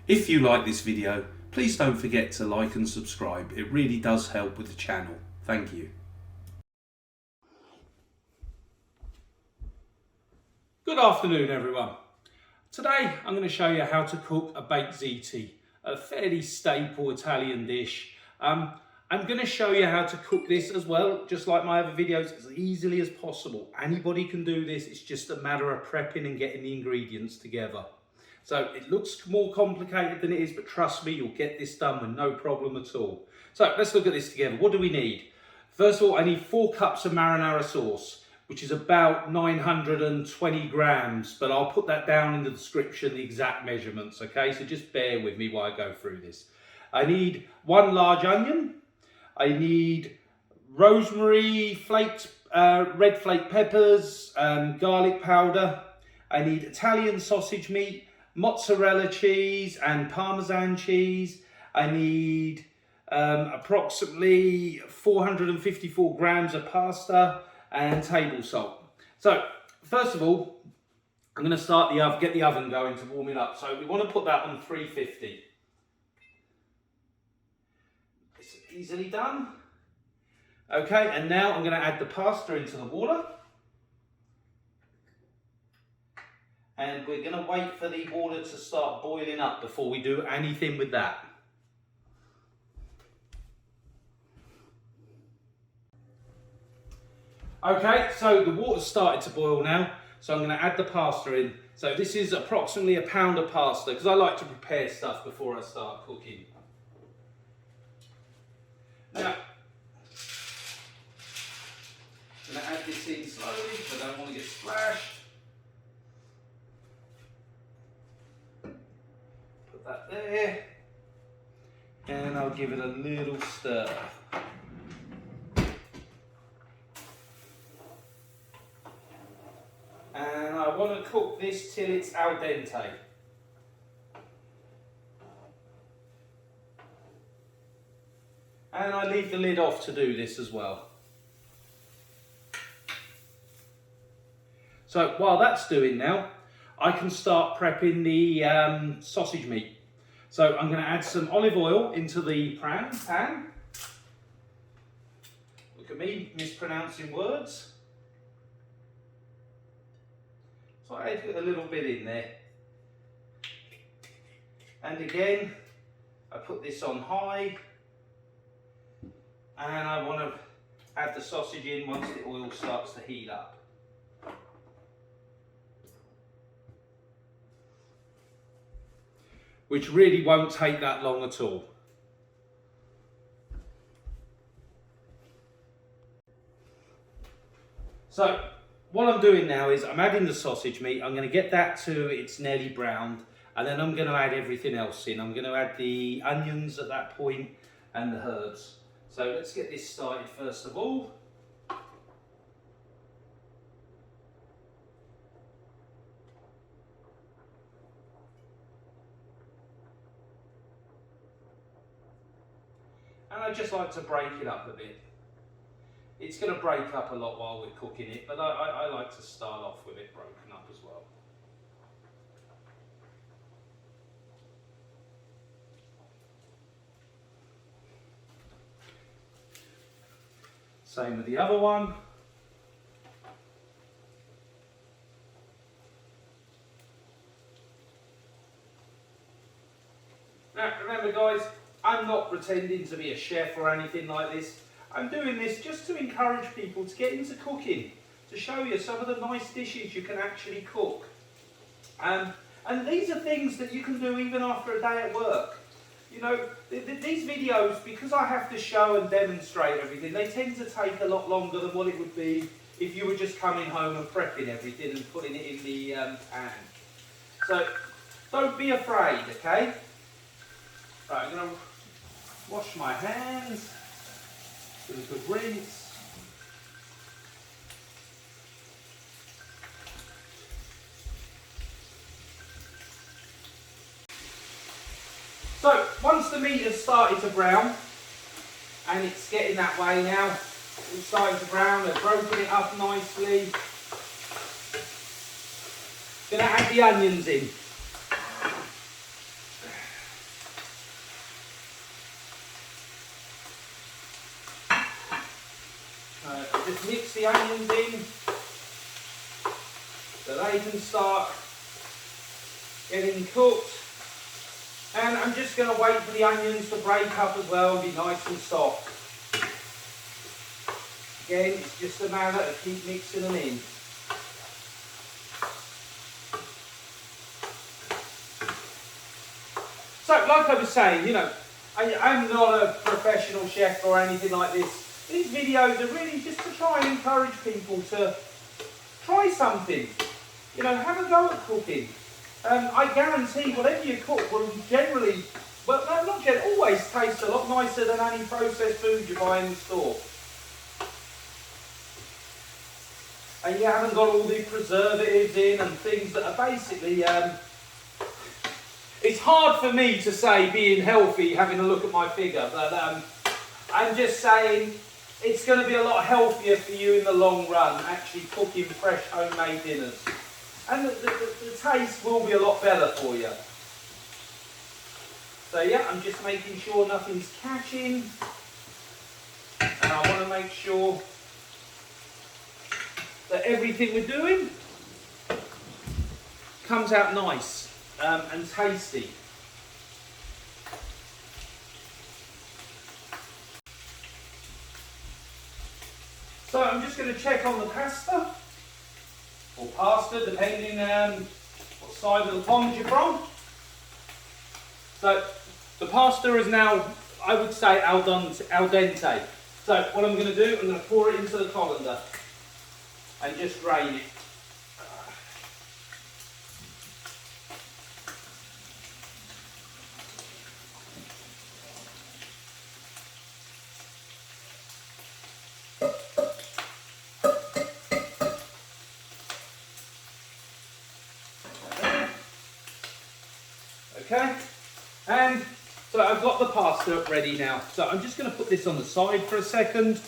If you like this video, please don't forget to like and subscribe. It really does help with the channel. Thank you. Good afternoon everyone. Today I'm going to show you how to cook a baked ziti, a fairly staple Italian dish. I'm going to show you how to cook this as well, just like my other videos, as easily as possible. Anybody can do this, it's just a matter of prepping and getting the ingredients together. So it looks more complicated than it is, but trust me, you'll get this done with no problem at all. So let's look at this together. What do we need? First of all, I need 4 cups of marinara sauce, which is about 920 grams, but I'll put that down in the description, the exact measurements, okay? So just bear with me while I go through this. I need 1 large onion. I need rosemary, flakes, red flake peppers, garlic powder. I need Italian sausage meat, mozzarella cheese and Parmesan cheese. I need approximately 454 grams of pasta and table salt. So first of all, I'm going to start the oven, get the oven going to warm it up. So we want to put that on 350. It's easily done. Okay, and now I'm going to add the pasta into the water. And we're going to wait for the water to start boiling up before we do anything with that. Okay, so the water's started to boil now, so I'm going to add the pasta in. So this is approximately a pound of pasta, because I like to prepare stuff before I start cooking. Now, I'm going to add this in slowly, because I don't want to get splashed. Put that there, and I'll give it a little stir. And I want to cook this till it's al dente. And I leave the lid off to do this as well. So while that's doing now, I can start prepping the sausage meat. So I'm going to add some olive oil into the pan. Look at me mispronouncing words. So I add a little bit in there. And again, I put this on high. And I want to add the sausage in once the oil starts to heat up. Which really won't take that long at all. So what I'm doing now is I'm adding the sausage meat. I'm going to get that to it's nearly browned, and then I'm going to add everything else in. I'm going to add the onions at that point and the herbs. So let's get this started first of all. And I just like to break it up a bit. It's going to break up a lot while we're cooking it, but I like to start off with it broken up as well. Same with the other one. Now remember guys, I'm not pretending to be a chef or anything like this. I'm doing this just to encourage people to get into cooking, to show you some of the nice dishes you can actually cook. And these are things that you can do even after a day at work. You know, these videos, because I have to show and demonstrate everything, they tend to take a lot longer than what it would be if you were just coming home and prepping everything and putting it in the pan. So don't be afraid, okay? Right, I'm going to wash my hands with a good rinse. So once the meat has started to brown, and it's getting that way now, it's starting to brown, I've broken it up nicely. Gonna add the onions in. just mix the onions in so they can start getting cooked. And I'm just going to wait for the onions to break up as well and be nice and soft. Again, it's just a matter of keep mixing them in. So, like I was saying, you know, I'm not a professional chef or anything like this. These videos are really just to try and encourage people to try something. You know, have a go at cooking. I guarantee whatever you cook will generally, well, not generally, always taste a lot nicer than any processed food you buy in the store. And you haven't got all the preservatives in and things that are basically, it's hard for me to say being healthy having a look at my figure, but I'm just saying it's going to be a lot healthier for you in the long run, actually cooking fresh homemade dinners. And the taste will be a lot better for you. So yeah, I'm just making sure nothing's catching. And I want to make sure that everything we're doing comes out nice and tasty. So I'm just going to check on the pasta, or pasta, depending what side of the pond you're from. So the pasta is now, I would say, al dente. So what I'm going to do, I'm going to pour it into the colander and just drain it. Okay, and so I've got the pasta ready now. So I'm just going to put this on the side for a second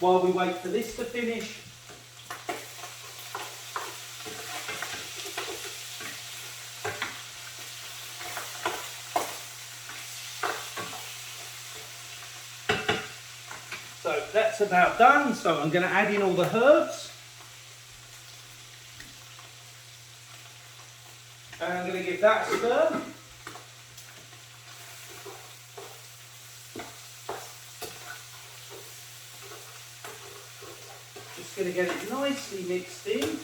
while we wait for this to finish. So that's about done. So I'm going to add in all the herbs. And I'm going to give that a stir. Just going to get it nicely mixed in.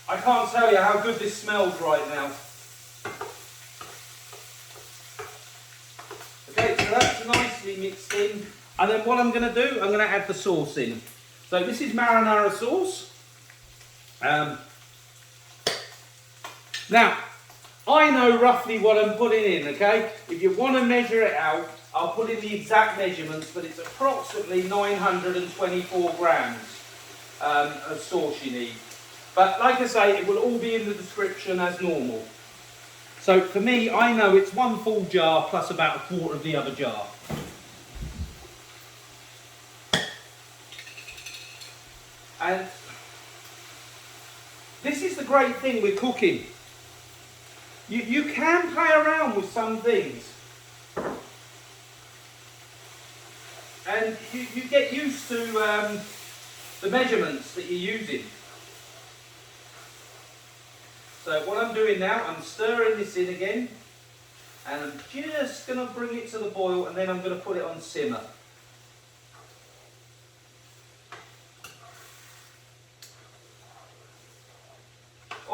I can't tell you how good this smells right now. Okay, so that's nicely mixed in. And then what I'm going to do, I'm going to add the sauce in. So this is marinara sauce. Now, I know roughly what I'm putting in, okay? If you want to measure it out, I'll put in the exact measurements, but it's approximately 924 grams of sauce you need. But like I say, it will all be in the description as normal. So for me, I know it's 1 full jar plus about 1/4 of the other jar. And this is the great thing with cooking. You can play around with some things. And you get used to the measurements that you're using. So what I'm doing now, I'm stirring this in again. And I'm just going to bring it to the boil, and then I'm going to put it on simmer.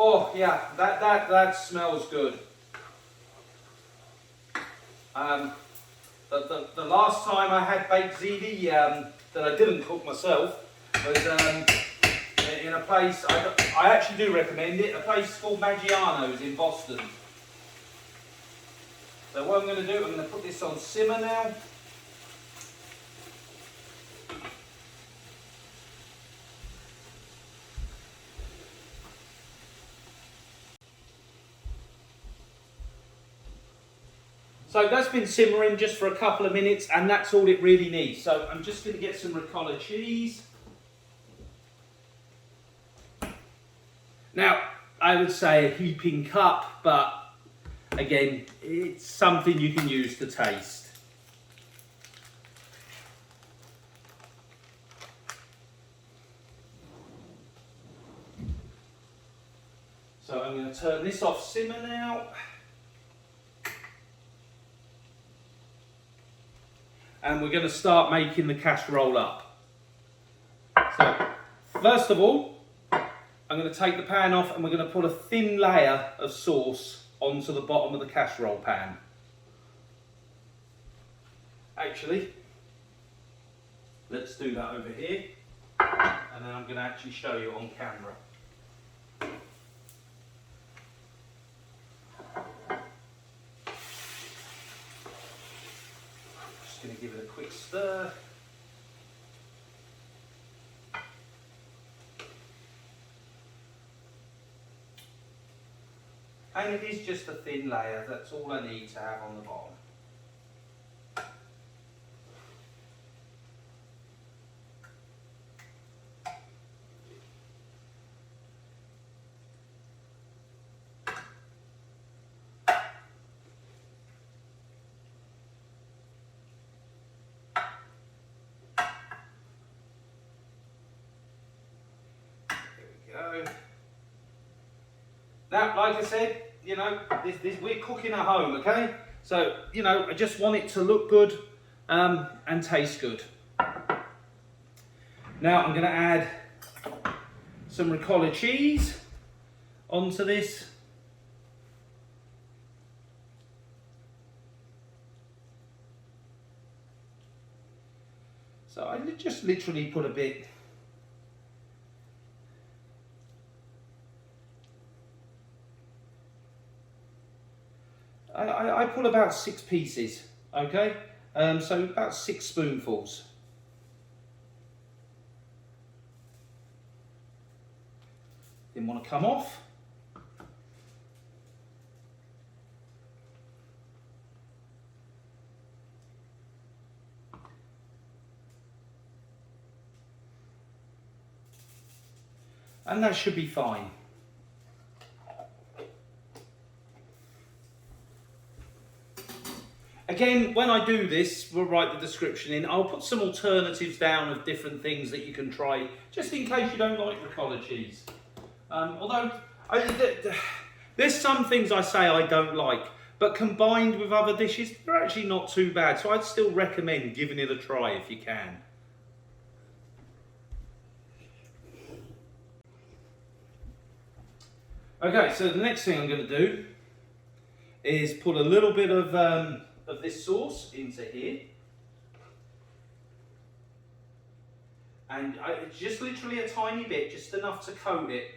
Oh yeah, that smells good. The last time I had Baked Ziti that I didn't cook myself was in a place, I actually do recommend it, a place called Maggiano's in Boston. So what I'm going to do, I'm going to put this on simmer now. So that's been simmering just for a couple of minutes, and that's all it really needs. So I'm just going to get some ricotta cheese. Now, I would say a heaping cup, but again, it's something you can use to taste. So I'm going to turn this off simmer now. And we're going to start making the casserole up. So first of all, I'm going to take the pan off and we're going to put a thin layer of sauce onto the bottom of the casserole pan. Actually, let's do that over here, and then I'm going to actually show you on camera. Just going to give it a quick stir. And it is just a thin layer, that's all I need to have on the bottom. There we go. Now, like I said, you know, we're cooking at home, okay? So, you know, I just want it to look good and taste good. Now I'm going to add some ricotta cheese onto this. So I just literally put a bit. I put about 6 pieces, okay? So about 6 spoonfuls. Didn't want to come off. And that should be fine. Again, when I do this, we'll write the description in. I'll put some alternatives down of different things that you can try, just in case you don't like ricotta cheese. Although, there's some things I say I don't like, but combined with other dishes, they're actually not too bad. So I'd still recommend giving it a try if you can. Okay, so the next thing I'm going to do is put a little bit of this sauce into here, and it's just literally a tiny bit, just enough to coat it,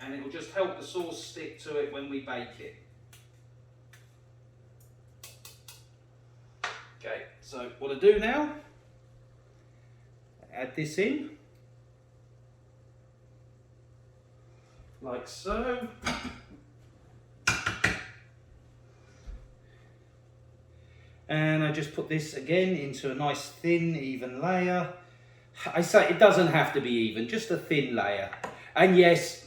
and it will just help the sauce stick to it when we bake it. Okay, so what I do now, add this in like so. And I just put this again into a nice thin, even layer. I say it doesn't have to be even, just a thin layer. And yes,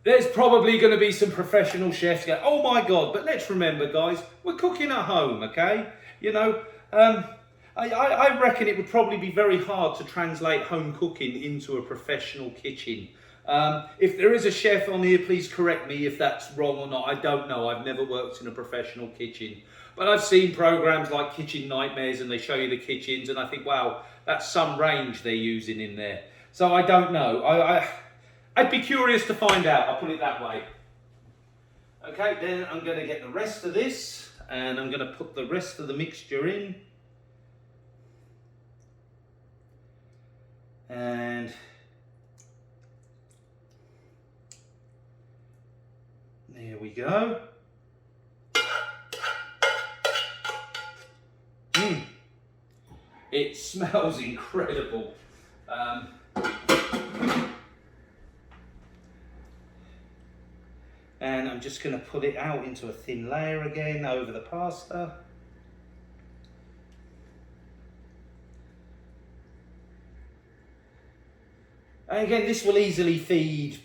there's probably going to be some professional chefs go, oh my God, but let's remember, guys, we're cooking at home, okay? You know, I reckon it would probably be very hard to translate home cooking into a professional kitchen. If there is a chef on here, please correct me if that's wrong or not. I don't know. I've never worked in a professional kitchen. But I've seen programs like Kitchen Nightmares and they show you the kitchens and I think, wow, that's some range they're using in there. So I don't know. I'd be curious to find out, I'll put it that way. Okay, then I'm going to get the rest of this and I'm going to put the rest of the mixture in. And there we go. It smells incredible. And I'm just going to put it out into a thin layer again over the pasta. And again, this will easily feed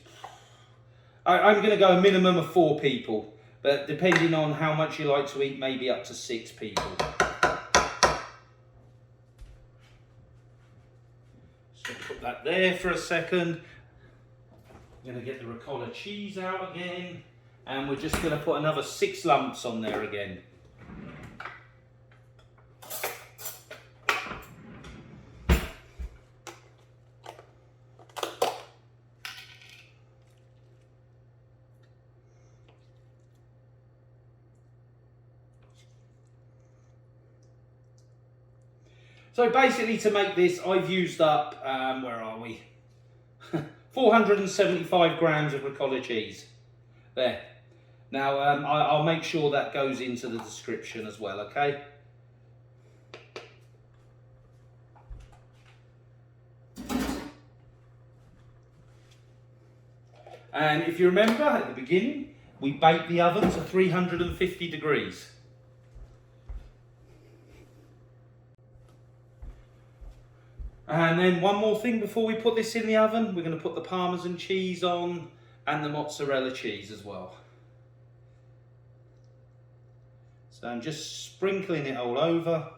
I'm going to go a minimum of 4 people, but depending on how much you like to eat, maybe up to 6 people. So put that there for a second. I'm going to get the ricotta cheese out again, and we're just going to put another 6 lumps on there again. So basically, to make this, I've used up, where are we? 475 grams of ricotta cheese. There. Now, I'll make sure that goes into the description as well, okay? And if you remember at the beginning, we baked the oven to 350 degrees. And then one more thing before we put this in the oven, we're going to put the Parmesan cheese on and the mozzarella cheese as well. So I'm just sprinkling it all over.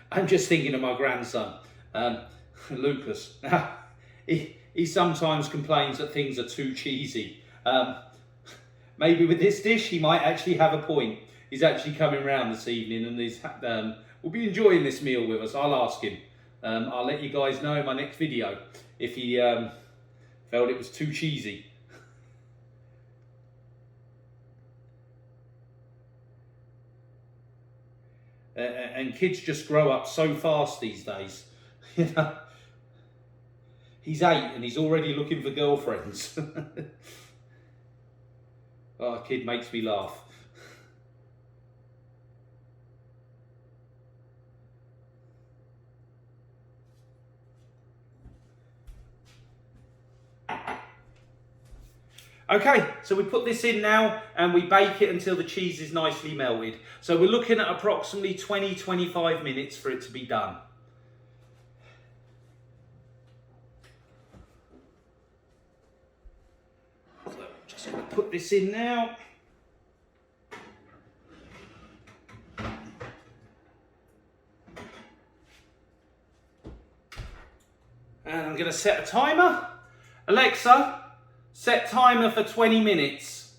I'm just thinking of my grandson, Lucas. He sometimes complains that things are too cheesy. Maybe with this dish, he might actually have a point. He's actually coming round this evening and will be enjoying this meal with us. I'll ask him. I'll let you guys know in my next video if he felt it was too cheesy. And kids just grow up so fast these days. You know, he's 8 and he's already looking for girlfriends. Oh, a kid makes me laugh. Okay, so we put this in now and we bake it until the cheese is nicely melted. So we're looking at approximately 20-25 minutes for it to be done. So just going to put this in now. And I'm going to set a timer. Alexa, set timer for 20 minutes.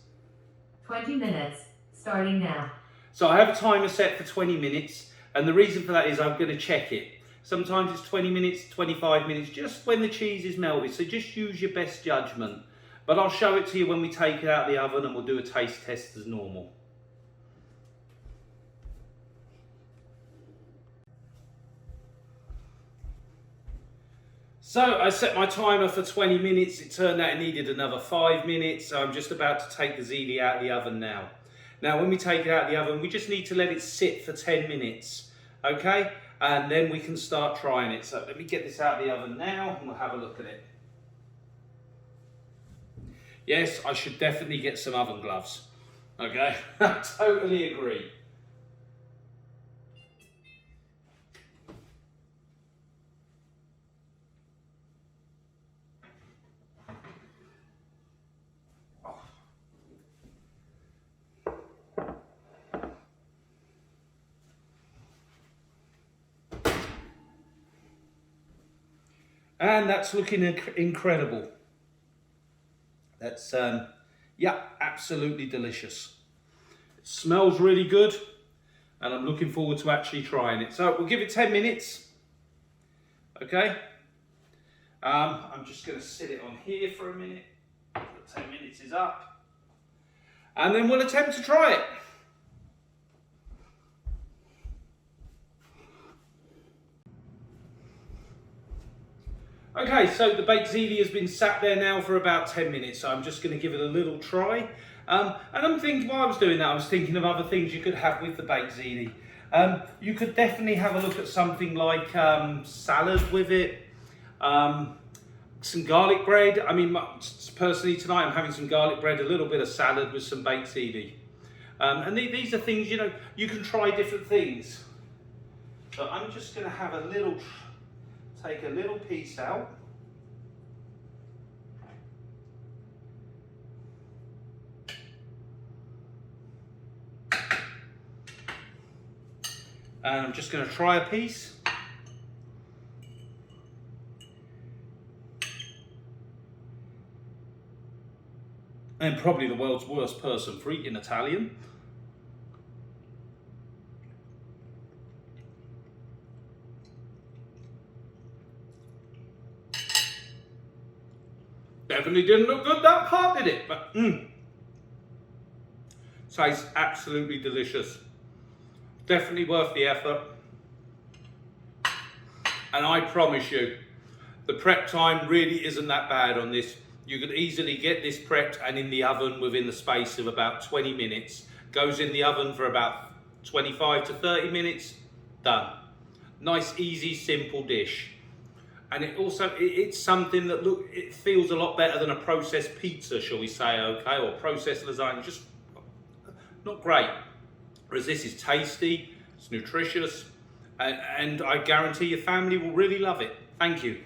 20 minutes, starting now. So I have a timer set for 20 minutes, and the reason for that is I'm going to check it. Sometimes it's 20 minutes, 25 minutes, just when the cheese is melted, so just use your best judgment. But I'll show it to you when we take it out of the oven and we'll do a taste test as normal. So I set my timer for 20 minutes. It turned out it needed another 5 minutes. So I'm just about to take the ziti out of the oven now. Now, when we take it out of the oven, we just need to let it sit for 10 minutes, okay? And then we can start trying it. So let me get this out of the oven now and we'll have a look at it. Yes, I should definitely get some oven gloves, okay? I totally agree. And that's looking incredible. That's, yeah, absolutely delicious. It smells really good, and I'm looking forward to actually trying it. So we'll give it 10 minutes, okay? I'm just going to sit it on here for a minute. The 10 minutes is up. And then we'll attempt to try it. Okay, so the baked ziti has been sat there now for about 10 minutes, so I'm just going to give it a little try. And I'm thinking, while I was doing that, I was thinking of other things you could have with the baked ziti. You could definitely have a look at something like salad with it. Some garlic bread. I mean, personally tonight I'm having some garlic bread, a little bit of salad with some baked ziti. And these are things, you know, you can try different things. So I'm just going to have a little, take a little piece out. And I'm just going to try a piece. And probably the world's worst person for eating Italian. Definitely didn't look good, that part, did it? But tastes absolutely delicious. Definitely worth the effort. And I promise you, the prep time really isn't that bad on this. You could easily get this prepped and in the oven within the space of about 20 minutes. Goes in the oven for about 25 to 30 minutes, done. Nice, easy, simple dish. And it's something that, look, it feels a lot better than a processed pizza, shall we say, okay, or processed lasagna, just not great. Whereas this is tasty, it's nutritious, and I guarantee your family will really love it. Thank you.